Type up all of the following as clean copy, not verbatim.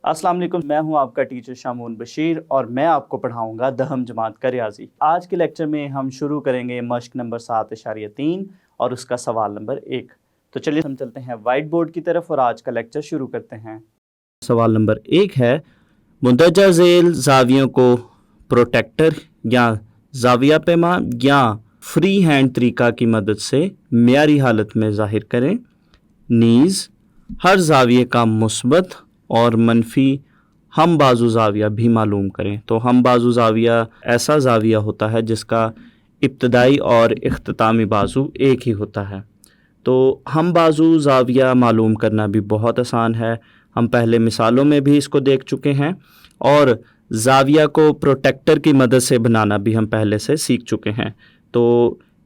السلام علیکم، میں ہوں آپ کا ٹیچر شامون بشیر اور میں آپ کو پڑھاؤں گا 10ویں جماعت کا ریاضی۔ آج کے لیکچر میں ہم شروع کریں گے مشق نمبر 7.3 اور اس کا سوال نمبر 1۔ تو چلیے ہم چلتے ہیں وائٹ بورڈ کی طرف اور آج کا لیکچر شروع کرتے ہیں۔ سوال نمبر 1 ہے، مندرجہ ذیل زاویوں کو پروٹیکٹر یا زاویہ پیما یا فری ہینڈ طریقہ کی مدد سے معیاری حالت میں ظاہر کریں، نیز ہر زاویے کا مثبت اور منفی ہم بازو زاویہ بھی معلوم کریں۔ تو ہم بازو زاویہ ایسا زاویہ ہوتا ہے جس کا ابتدائی اور اختتامی بازو ایک ہی ہوتا ہے۔ تو ہم بازو زاویہ معلوم کرنا بھی بہت آسان ہے، ہم پہلے مثالوں میں بھی اس کو دیکھ چکے ہیں، اور زاویہ کو پروٹیکٹر کی مدد سے بنانا بھی ہم پہلے سے سیکھ چکے ہیں۔ تو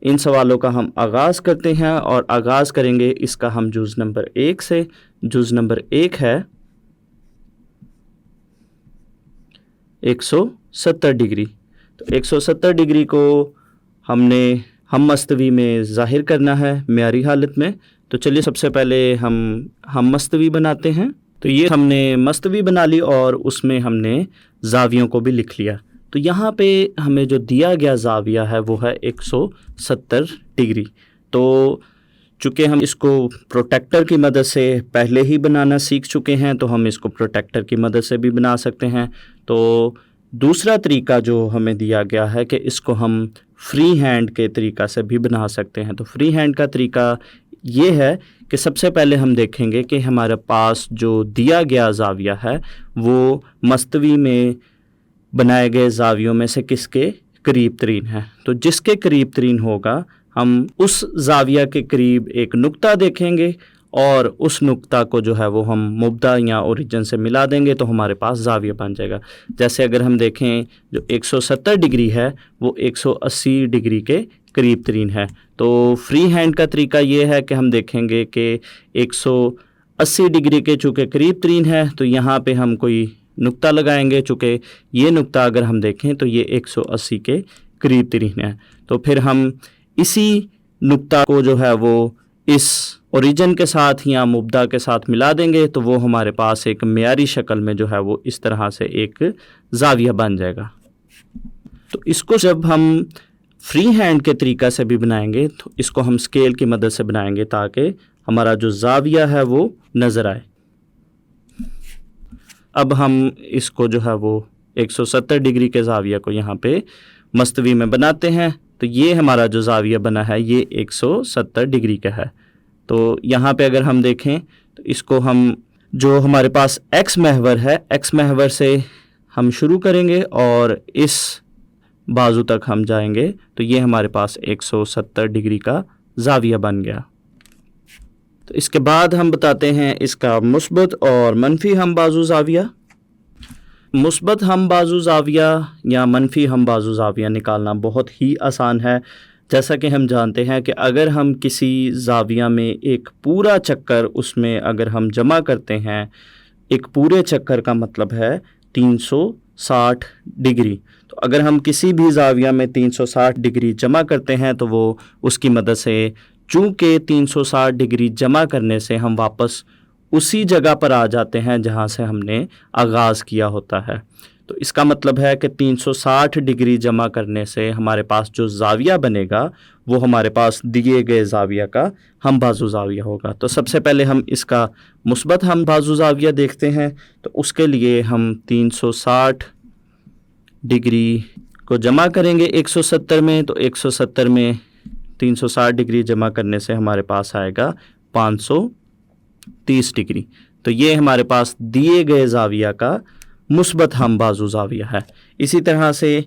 ان سوالوں کا ہم آغاز کرتے ہیں اور آغاز کریں گے اس کا ہم جز نمبر 1 سے۔ جز نمبر 1 ہے 170 ڈگری۔ تو 170 ڈگری کو ہم نے ہم مستوی میں ظاہر کرنا ہے معیاری حالت میں۔ تو چلیے سب سے پہلے ہم مستوی بناتے ہیں۔ تو یہ ہم نے مستوی بنا لی اور اس میں ہم نے زاویوں کو بھی لکھ لیا۔ تو یہاں پہ ہمیں جو دیا گیا زاویہ ہے وہ ہے 170 ڈگری۔ تو چونکہ ہم اس کو پروٹیکٹر کی مدد سے پہلے ہی بنانا سیکھ چکے ہیں تو ہم اس کو پروٹیکٹر کی مدد سے بھی بنا سکتے ہیں۔ تو دوسرا طریقہ جو ہمیں دیا گیا ہے کہ اس کو ہم فری ہینڈ کے طریقہ سے بھی بنا سکتے ہیں۔ تو فری ہینڈ کا طریقہ یہ ہے کہ سب سے پہلے ہم دیکھیں گے کہ ہمارے پاس جو دیا گیا زاویہ ہے وہ مستوی میں بنائے گئے زاویوں میں سے کس کے قریب ترین ہے۔ تو جس کے قریب ترین ہوگا ہم اس زاویہ کے قریب ایک نقطہ دیکھیں گے اور اس نقطہ کو جو ہے وہ ہم مبدا یا اوریجن سے ملا دیں گے تو ہمارے پاس زاویہ بن جائے گا۔ جیسے اگر ہم دیکھیں جو 170 ڈگری ہے وہ 180 ڈگری کے قریب ترین ہے۔ تو فری ہینڈ کا طریقہ یہ ہے کہ ہم دیکھیں گے کہ 180 ڈگری کے چونکہ قریب ترین ہے تو یہاں پہ ہم کوئی نقطہ لگائیں گے، چونکہ یہ نقطہ اگر ہم دیکھیں تو یہ 180 کے قریب ترین ہے۔ تو پھر ہم اسی نقطہ کو جو ہے وہ اس اوریجن کے ساتھ یا مبدا کے ساتھ ملا دیں گے تو وہ ہمارے پاس ایک معیاری شکل میں جو ہے وہ اس طرح سے ایک زاویہ بن جائے گا۔ تو اس کو جب ہم فری ہینڈ کے طریقہ سے بھی بنائیں گے تو اس کو ہم اسکیل کی مدد سے بنائیں گے تاکہ ہمارا جو زاویہ ہے وہ نظر آئے۔ اب ہم اس کو جو ہے وہ 170 ڈگری کے زاویہ کو یہاں پہ مستوی میں بناتے ہیں۔ تو یہ ہمارا جو زاویہ بنا ہے یہ 170 ڈگری کا ہے۔ تو یہاں پہ اگر ہم دیکھیں تو اس کو ہم جو ہمارے پاس ایکس محور ہے، ایکس محور سے ہم شروع کریں گے اور اس بازو تک ہم جائیں گے تو یہ ہمارے پاس 170 ڈگری کا زاویہ بن گیا۔ تو اس کے بعد ہم بتاتے ہیں اس کا مثبت اور منفی ہم بازو زاویہ۔ مثبت ہم بازو زاویہ یا منفی ہم بازو زاویہ نکالنا بہت ہی آسان ہے۔ جیسا کہ ہم جانتے ہیں کہ اگر ہم کسی زاویہ میں ایک پورا چکر اس میں اگر ہم جمع کرتے ہیں، ایک پورے چکر کا مطلب ہے 360 ڈگری۔ تو اگر ہم کسی بھی زاویہ میں 360 ڈگری جمع کرتے ہیں تو وہ اس کی مدد سے، چونکہ 360 ڈگری جمع کرنے سے ہم واپس اسی جگہ پر آ جاتے ہیں جہاں سے ہم نے آغاز کیا ہوتا ہے۔ تو اس کا مطلب ہے کہ 360 ڈگری جمع کرنے سے ہمارے پاس جو زاویہ بنے گا وہ ہمارے پاس دیے گئے زاویہ کا ہم بازو زاویہ ہوگا۔ تو سب سے پہلے ہم اس کا مثبت ہم بازو زاویہ دیکھتے ہیں۔ تو اس کے لیے ہم 360 ڈگری کو جمع کریں گے 170 میں، تو 170 میں 360 ڈگری جمع کرنے سے ہمارے پاس آئے گا 530 ڈگری۔ تو یہ ہمارے پاس دیے گئے زاویہ کا مثبت ہم بازو زاویہ ہے۔ اسی طرح سے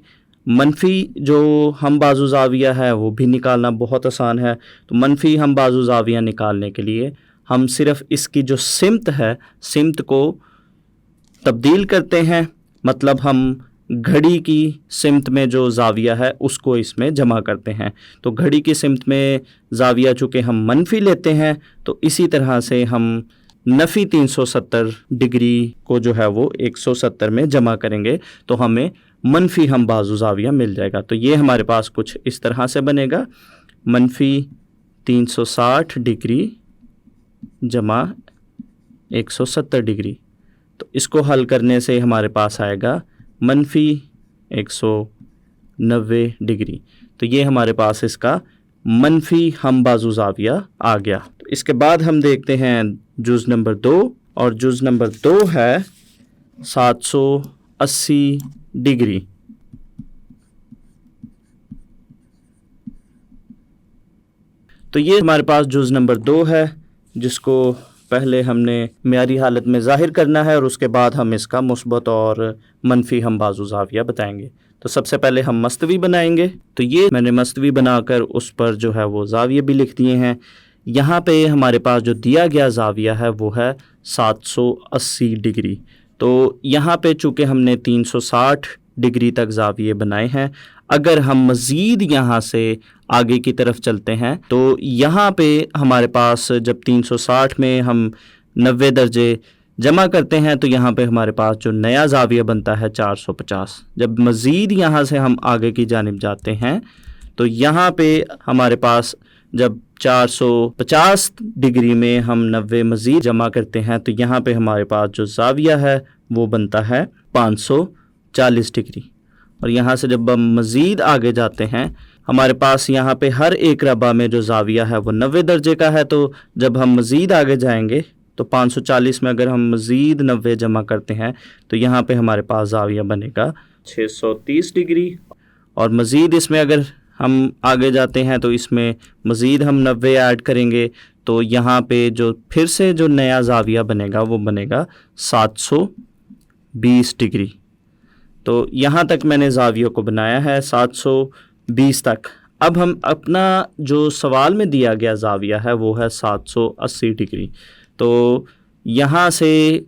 منفی جو ہم بازو زاویہ ہے وہ بھی نکالنا بہت آسان ہے۔ تو منفی ہم بازو زاویہ نکالنے کے لیے ہم صرف اس کی جو سمت ہے، سمت کو تبدیل کرتے ہیں، مطلب ہم گھڑی کی سمت میں جو زاویہ ہے اس کو اس میں جمع کرتے ہیں۔ تو گھڑی کی سمت میں زاویہ چونکہ ہم منفی لیتے ہیں تو اسی طرح سے ہم نفی 370 ڈگری کو جو ہے وہ 170 میں جمع کریں گے تو ہمیں منفی ہم بازو زاویہ مل جائے گا۔ تو یہ ہمارے پاس کچھ اس طرح سے بنے گا، منفی 360 ڈگری جمع 170 ڈگری۔ تو اس کو حل کرنے سے ہمارے پاس آئے گا منفی 190 ڈگری. تو یہ ہمارے پاس اس کا منفی ہم بازو زاویہ آ گیا. تو اس کے بعد ہم دیکھتے ہیں جز نمبر 2، اور جز نمبر 2 ہے 780 ڈگری. تو یہ ہمارے پاس جز نمبر 2 ہے، جس کو پہلے ہم نے معیاری حالت میں ظاہر کرنا ہے، اور اس کے بعد ہم اس کا مثبت اور منفی ہم بازو زاویہ بتائیں گے. تو سب سے پہلے ہم مستوی بنائیں گے. تو یہ میں نے مستوی بنا کر اس پر جو ہے وہ زاویے بھی لکھ دیے ہیں. یہاں پہ ہمارے پاس جو دیا گیا زاویہ ہے وہ ہے 780 ڈگری. تو یہاں پہ چونکہ ہم نے 360 ڈگری تک زاویے بنائے ہیں، اگر ہم مزید یہاں سے آگے کی طرف چلتے ہیں تو یہاں پہ ہمارے پاس جب 360 میں ہم 90 درجے جمع کرتے ہیں تو یہاں پہ ہمارے پاس جو نیا زاویہ بنتا ہے 450. جب مزید یہاں سے ہم آگے کی جانب جاتے ہیں تو یہاں پہ ہمارے پاس جب 450 ڈگری میں ہم 90 مزید جمع کرتے ہیں تو یہاں پہ ہمارے پاس جو زاویہ ہے وہ بنتا ہے 540 ڈگری. اور یہاں سے جب ہم مزید آگے جاتے ہیں ہمارے پاس یہاں پہ ہر ایک ربع میں جو زاویہ ہے وہ 90 درجے کا ہے. تو جب ہم مزید آگے جائیں گے تو 540 میں اگر ہم مزید 90 جمع کرتے ہیں تو یہاں پہ ہمارے پاس زاویہ بنے گا 630 ڈگری. اور مزید اس میں اگر ہم آگے جاتے ہیں تو اس میں مزید ہم 90 ایڈ کریں گے تو یہاں پہ جو پھر سے جو نیا زاویہ بنے گا وہ بنے گا 720 ڈگری. تو یہاں تک میں نے زاویوں کو بنایا ہے 720 تک. اب ہم اپنا جو سوال میں دیا گیا زاویہ ہے وہ ہے 780 ڈگری. تو یہاں سے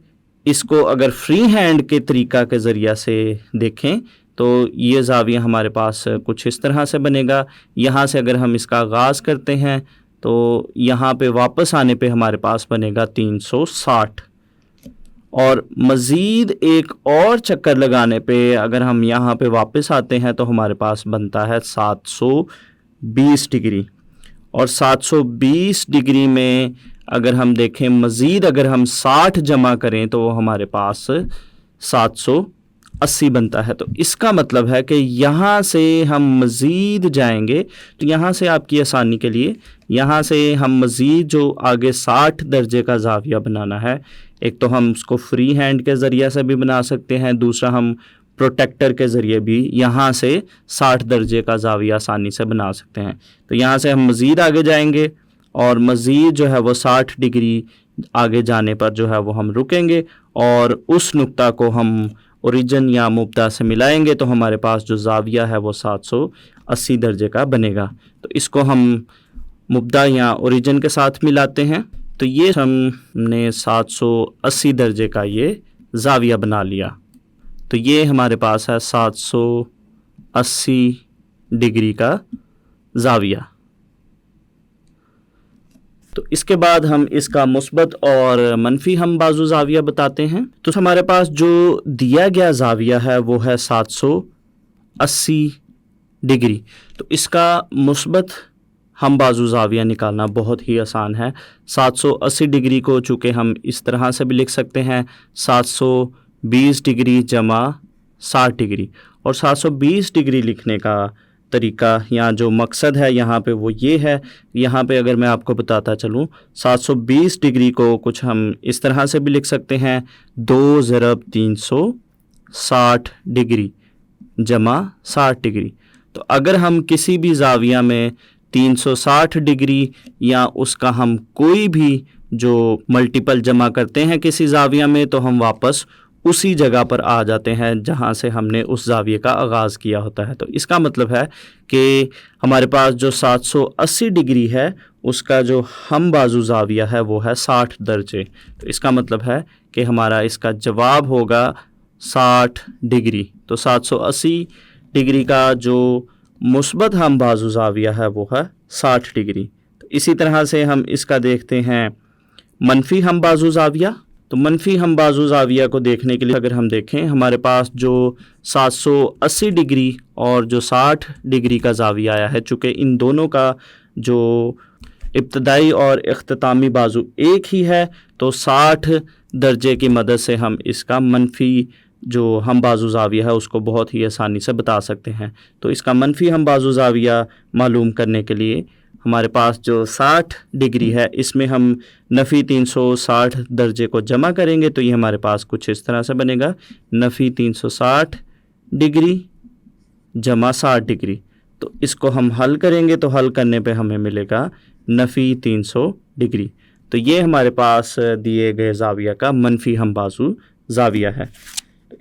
اس کو اگر فری ہینڈ کے طریقہ کے ذریعہ سے دیکھیں تو یہ زاویہ ہمارے پاس کچھ اس طرح سے بنے گا. یہاں سے اگر ہم اس کا آغاز کرتے ہیں تو یہاں پہ واپس آنے پہ ہمارے پاس بنے گا 360. اور مزید ایک اور چکر لگانے پہ اگر ہم یہاں پہ واپس آتے ہیں تو ہمارے پاس بنتا ہے 720 ڈگری. اور 720 ڈگری میں اگر ہم دیکھیں مزید اگر ہم 60 جمع کریں تو وہ ہمارے پاس 780 بنتا ہے. تو اس کا مطلب ہے کہ یہاں سے ہم مزید جائیں گے تو یہاں سے آپ کی آسانی کے لیے یہاں سے ہم مزید جو آگے 60 درجے کا زاویہ بنانا ہے، ایک تو ہم اس کو فری ہینڈ کے ذریعے سے بھی بنا سکتے ہیں، دوسرا ہم پروٹیکٹر کے ذریعے بھی یہاں سے 60 درجے کا زاویہ آسانی سے بنا سکتے ہیں. تو یہاں سے ہم مزید آگے جائیں گے اور مزید جو ہے وہ 60 ڈگری آگے جانے پر جو ہے وہ ہم رکیں گے اور اس نقطہ کو ہم اوریجن یا مبدا سے ملائیں گے تو ہمارے پاس جو زاویہ ہے وہ 780 درجے کا بنے گا. تو اس کو ہم مبدا یا اوریجن کے ساتھ ملاتے ہیں. تو یہ ہم نے 780 درجے کا یہ زاویہ بنا لیا. تو یہ ہمارے پاس ہے 780 ڈگری کا زاویہ. تو اس کے بعد ہم اس کا مثبت اور منفی ہم بازو زاویہ بتاتے ہیں. تو ہمارے پاس جو دیا گیا زاویہ ہے وہ ہے 780 ڈگری. تو اس کا مثبت ہم بازو زاویہ نکالنا بہت ہی آسان ہے. 780 ڈگری کو چونکہ ہم اس طرح سے بھی لکھ سکتے ہیں 720 ڈگری جمع 60 ڈگری. اور 720 ڈگری لکھنے کا طریقہ یا جو مقصد ہے یہاں پہ وہ یہ ہے، یہاں پہ اگر میں آپ کو بتاتا چلوں 720 ڈگری کو کچھ ہم اس طرح سے بھی لکھ سکتے ہیں 2 ضرب 360 ڈگری جمع 60 ڈگری. تو اگر ہم کسی بھی زاویہ میں 360 ڈگری یا اس کا ہم کوئی بھی جو ملٹیپل جمع کرتے ہیں کسی زاویہ میں تو ہم واپس اسی جگہ پر آ جاتے ہیں جہاں سے ہم نے اس زاویے کا آغاز کیا ہوتا ہے. تو اس کا مطلب ہے کہ ہمارے پاس جو 780 ڈگری ہے اس کا جو ہم بازو زاویہ ہے وہ ہے 60 درجے. تو اس کا مطلب ہے کہ ہمارا اس کا جواب ہوگا 60 ڈگری. تو 780 ڈگری کا جو مثبت ہم بازو زاویہ ہے وہ ہے 60 ڈگری. تو اسی طرح سے ہم اس کا دیکھتے ہیں منفی ہم بازو زاویہ. تو منفی ہم بازو زاویہ کو دیکھنے کے لیے اگر ہم دیکھیں ہمارے پاس جو 780 ڈگری اور جو 60 ڈگری کا زاویہ آیا ہے، چونکہ ان دونوں کا جو ابتدائی اور اختتامی بازو ایک ہی ہے تو 60 درجے کی مدد سے ہم اس کا منفی جو ہم بازو زاویہ ہے اس کو بہت ہی آسانی سے بتا سکتے ہیں۔ تو اس کا منفی ہم بازو زاویہ معلوم کرنے کے لیے ہمارے پاس جو 60 ڈگری ہے اس میں ہم نفی 360 درجے کو جمع کریں گے تو یہ ہمارے پاس کچھ اس طرح سے بنے گا، نفی 360 ڈگری جمع 60 ڈگری۔ تو اس کو ہم حل کریں گے تو حل کرنے پہ ہمیں ملے گا نفی 300 ڈگری۔ تو یہ ہمارے پاس دیے گئے زاویہ کا منفی ہم بازو زاویہ ہے۔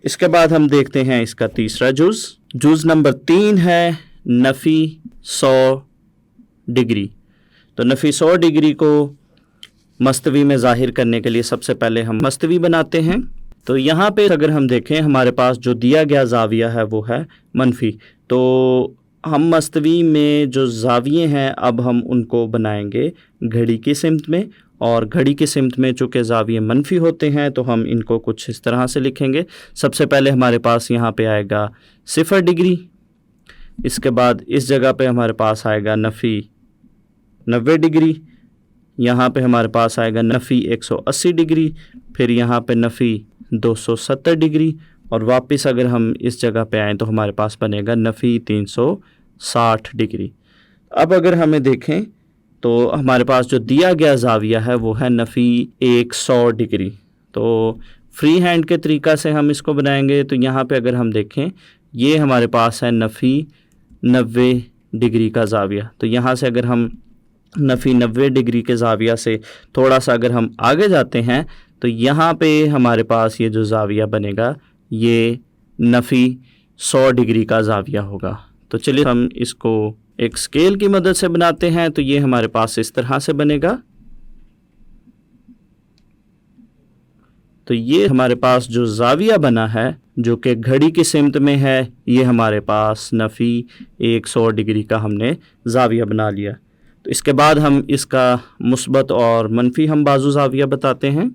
اس کے بعد ہم دیکھتے ہیں اس کا تیسرا جز نمبر 3 ہے نفی 100 ڈگری۔ تو نفی 100 ڈگری کو مستوی میں ظاہر کرنے کے لیے سب سے پہلے ہم مستوی بناتے ہیں۔ تو یہاں پہ اگر ہم دیکھیں ہمارے پاس جو دیا گیا زاویہ ہے وہ ہے منفی، تو ہم مستوی میں جو زاویے ہیں اب ہم ان کو بنائیں گے گھڑی کی سمت میں، اور گھڑی کی سمت میں چونکہ زاویے منفی ہوتے ہیں تو ہم ان کو کچھ اس طرح سے لکھیں گے۔ سب سے پہلے ہمارے پاس یہاں پہ آئے گا 0 ڈگری، اس کے بعد اس جگہ پہ ہمارے پاس آئے گا نفی 90 ڈگری، یہاں پہ ہمارے پاس آئے گا نفی 180 ڈگری، پھر یہاں پہ نفی 270 ڈگری، اور واپس اگر ہم اس جگہ پہ آئیں تو ہمارے پاس بنے گا نفی 360 ڈگری۔ اب اگر ہمیں دیکھیں تو ہمارے پاس جو دیا گیا زاویہ ہے وہ ہے نفی 100 ڈگری۔ تو فری ہینڈ کے طریقہ سے ہم اس کو بنائیں گے تو یہاں پہ اگر ہم دیکھیں یہ ہمارے پاس ہے نفی 90 ڈگری کا زاویہ۔ تو یہاں سے اگر ہم نفی 90 ڈگری کے زاویہ سے تھوڑا سا اگر ہم آگے جاتے ہیں تو یہاں پہ ہمارے پاس یہ جو زاویہ بنے گا یہ نفی 100 ڈگری کا زاویہ ہوگا۔ تو چلیے ہم اس کو ایک اسکیل کی مدد سے بناتے ہیں تو یہ ہمارے پاس اس طرح سے بنے گا۔ تو یہ ہمارے پاس جو زاویہ بنا ہے جو کہ گھڑی کی سمت میں ہے یہ ہمارے پاس نفی 100 ڈگری کا ہم نے زاویہ بنا لیا۔ تو اس کے بعد ہم اس کا مثبت اور منفی ہم بازو زاویہ بتاتے ہیں۔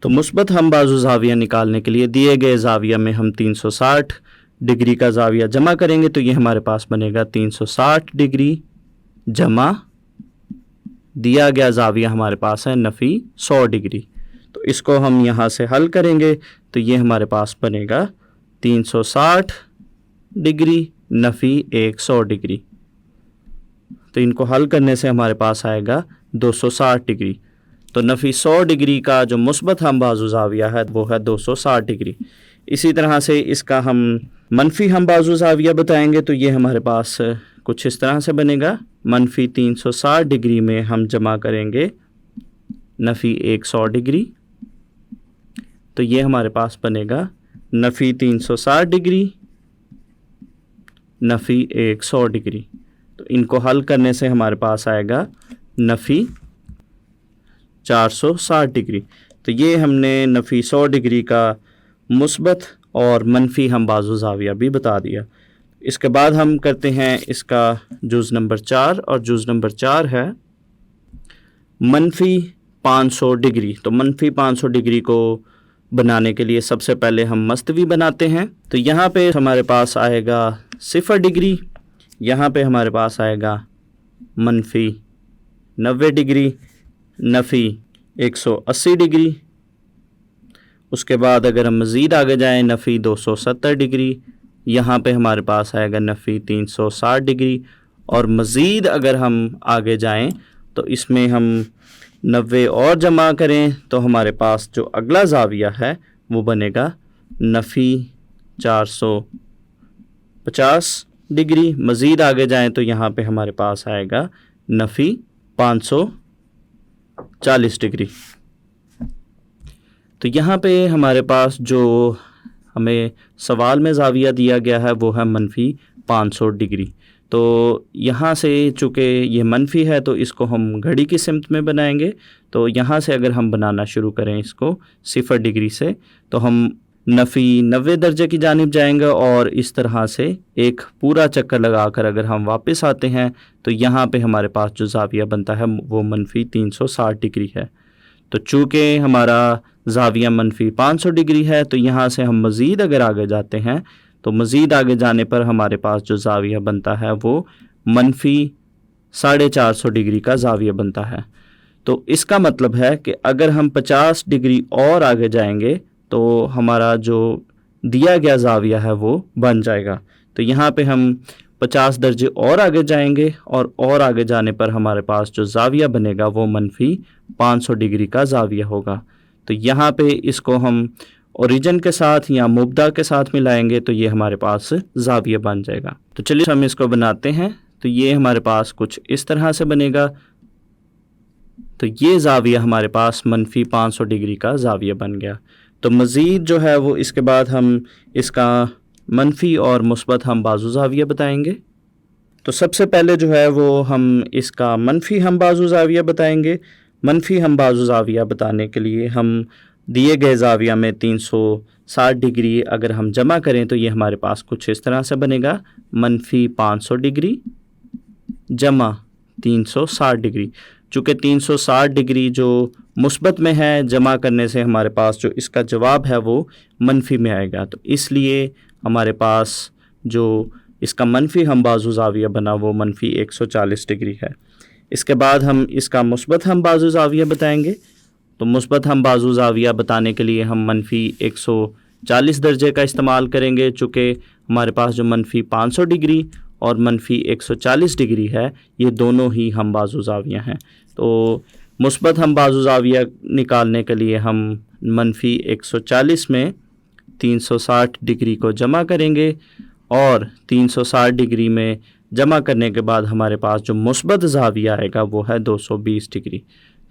تو مثبت ہم بازو زاویہ نکالنے کے لیے دیے گئے زاویہ میں ہم 360 ڈگری کا زاویہ جمع کریں گے تو یہ ہمارے پاس بنے گا 360 ڈگری جمع دیا گیا زاویہ ہمارے پاس ہے نفی 100 ڈگری۔ تو اس کو ہم یہاں سے حل کریں گے تو یہ ہمارے پاس بنے گا 360 ڈگری نفی 100 ڈگری۔ تو ان کو حل کرنے سے ہمارے پاس آئے گا 260 ڈگری۔ تو نفی 100 ڈگری کا جو مثبت ہم بازو زاویہ ہے وہ ہے 260 ڈگری۔ اسی طرح سے اس کا ہم منفی ہم بازو زاویہ بتائیں گے تو یہ ہمارے پاس کچھ اس طرح سے بنے گا، منفی 360 ڈگری میں ہم جمع کریں گے نفی 100 ڈگری، تو یہ ہمارے پاس بنے گا نفی 360 ڈگری نفی 100 ڈگری۔ تو ان کو حل کرنے سے ہمارے پاس آئے گا نفی 460 ڈگری۔ تو یہ ہم نے نفی 100 ڈگری کا مثبت اور منفی ہم بازو زاویہ بھی بتا دیا۔ اس کے بعد ہم کرتے ہیں اس کا جز نمبر 4، اور جز نمبر 4 ہے منفی 500 ڈگری۔ تو منفی 500 ڈگری کو بنانے کے لیے سب سے پہلے ہم مستوی بناتے ہیں۔ تو یہاں پہ ہمارے پاس آئے گا 0 ڈگری، یہاں پہ ہمارے پاس آئے گا منفی 90 ڈگری نفی 180 ڈگری، اس کے بعد اگر ہم مزید آگے جائیں نفی 270 ڈگری، یہاں پہ ہمارے پاس آئے گا نفی 360 ڈگری، اور مزید اگر ہم آگے جائیں تو اس میں ہم 90 اور جمع کریں تو ہمارے پاس جو اگلا زاویہ ہے وہ بنے گا نفی 450 ڈگری۔ مزید آگے جائیں تو یہاں پہ ہمارے پاس آئے گا نفی 540 ڈگری۔ تو یہاں پہ ہمارے پاس جو ہمیں سوال میں زاویہ دیا گیا ہے وہ ہے منفی 500 ڈگری۔ تو یہاں سے چونکہ یہ منفی ہے تو اس کو ہم گھڑی کی سمت میں بنائیں گے۔ تو یہاں سے اگر ہم بنانا شروع کریں اس کو 0 ڈگری سے تو ہم نفی 90 درجے کی جانب جائیں گے، اور اس طرح سے ایک پورا چکر لگا کر اگر ہم واپس آتے ہیں تو یہاں پہ ہمارے پاس جو زاویہ بنتا ہے وہ منفی 360 ڈگری ہے۔ تو چونکہ ہمارا زاویہ منفی 500 ڈگری ہے تو یہاں سے ہم مزید اگر آگے جاتے ہیں تو مزید آگے جانے پر ہمارے پاس جو زاویہ بنتا ہے وہ منفی 450 ڈگری کا زاویہ بنتا ہے۔ تو اس کا مطلب ہے کہ اگر ہم 50 ڈگری اور آگے جائیں گے تو ہمارا جو دیا گیا زاویہ ہے وہ بن جائے گا. تو یہاں پہ ہم 50 درجے اور آگے جائیں گے اور آگے جانے پر ہمارے پاس جو زاویہ بنے گا وہ منفی 500 ڈگری کا زاویہ ہوگا. تو یہاں پہ اس کو ہم اوریجن کے ساتھ یا مبدا کے ساتھ ملائیں گے تو یہ ہمارے پاس زاویہ بن جائے گا. تو چلیے ہم اس کو بناتے ہیں. تو یہ ہمارے پاس کچھ اس طرح سے بنے گا. تو یہ زاویہ ہمارے پاس منفی 500 ڈگری کا زاویہ بن گیا. تو مزید جو ہے وہ اس کے بعد ہم اس کا منفی اور مثبت ہم بازو زاویہ بتائیں گے. تو سب سے پہلے جو ہے وہ ہم اس کا منفی ہم بازو زاویہ بتائیں گے. منفی ہم بازو زاویہ بتانے کے لیے ہم دیے گئے زاویہ میں 360 ڈگری اگر ہم جمع کریں تو یہ ہمارے پاس کچھ اس طرح سے بنے گا. منفی 500 ڈگری جمع 360 ڈگری. چونکہ 360 ڈگری جو مثبت میں ہے جمع کرنے سے ہمارے پاس جو اس کا جواب ہے وہ منفی میں آئے گا. تو اس لیے ہمارے پاس جو اس کا منفی ہم بازو زاویہ بنا وہ منفی 140 ڈگری ہے. اس کے بعد ہم اس کا مثبت ہم بازو زاویہ بتائیں گے. تو مثبت ہم بازو زاویہ بتانے کے لیے ہم منفی 140 درجے کا استعمال کریں گے. چونکہ ہمارے پاس جو منفی 500 ڈگری اور منفی 140 ڈگری ہے یہ دونوں ہی ہم بازو زاویہ ہیں. تو مثبت ہم بازو زاویہ نکالنے کے لیے ہم منفی 140 میں 360 ڈگری کو جمع کریں گے اور 360 ڈگری میں جمع کرنے کے بعد ہمارے پاس جو مثبت زاویہ آئے گا وہ ہے 220 ڈگری.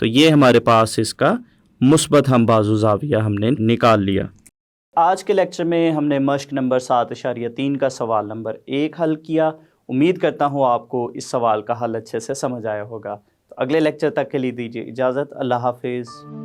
تو یہ ہمارے پاس اس کا مثبت ہم بازو زاویہ ہم نے نکال لیا. آج کے لیکچر میں ہم نے مشق نمبر 7.3 کا سوال نمبر 1 حل کیا. امید کرتا ہوں آپ کو اس سوال کا حل اچھے سے سمجھ آیا ہوگا. تو اگلے لیکچر تک کے لیے دیجیے اجازت. اللہ حافظ.